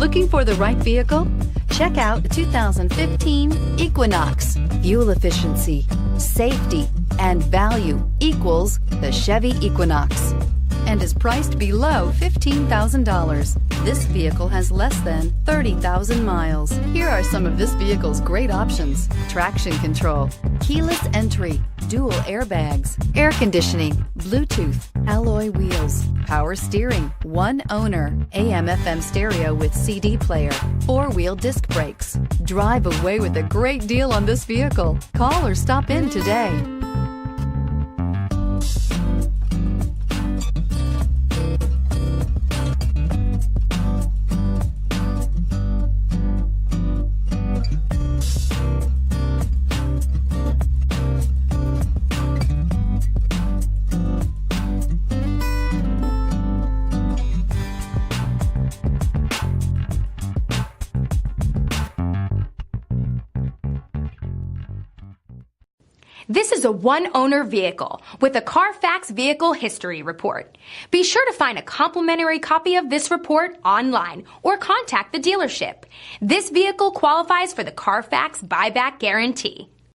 Looking for the right vehicle? Check out the 2015 Equinox. Fuel efficiency, safety, and value equals the Chevy Equinox and is priced below $15,000. This vehicle has less than 30,000 miles. Here are some of this vehicle's great options: traction control, keyless entry, dual airbags, air conditioning, Bluetooth, alloy wheels, power steering, one owner, AM/FM stereo with CD player, four-wheel disc brakes. Drive away with a great deal on this vehicle. Call or stop in today. This is a one-owner vehicle with a CARFAX Vehicle History Report. Be sure to find a complimentary copy of this report online or contact the dealership. This vehicle qualifies for the CARFAX Buyback Guarantee.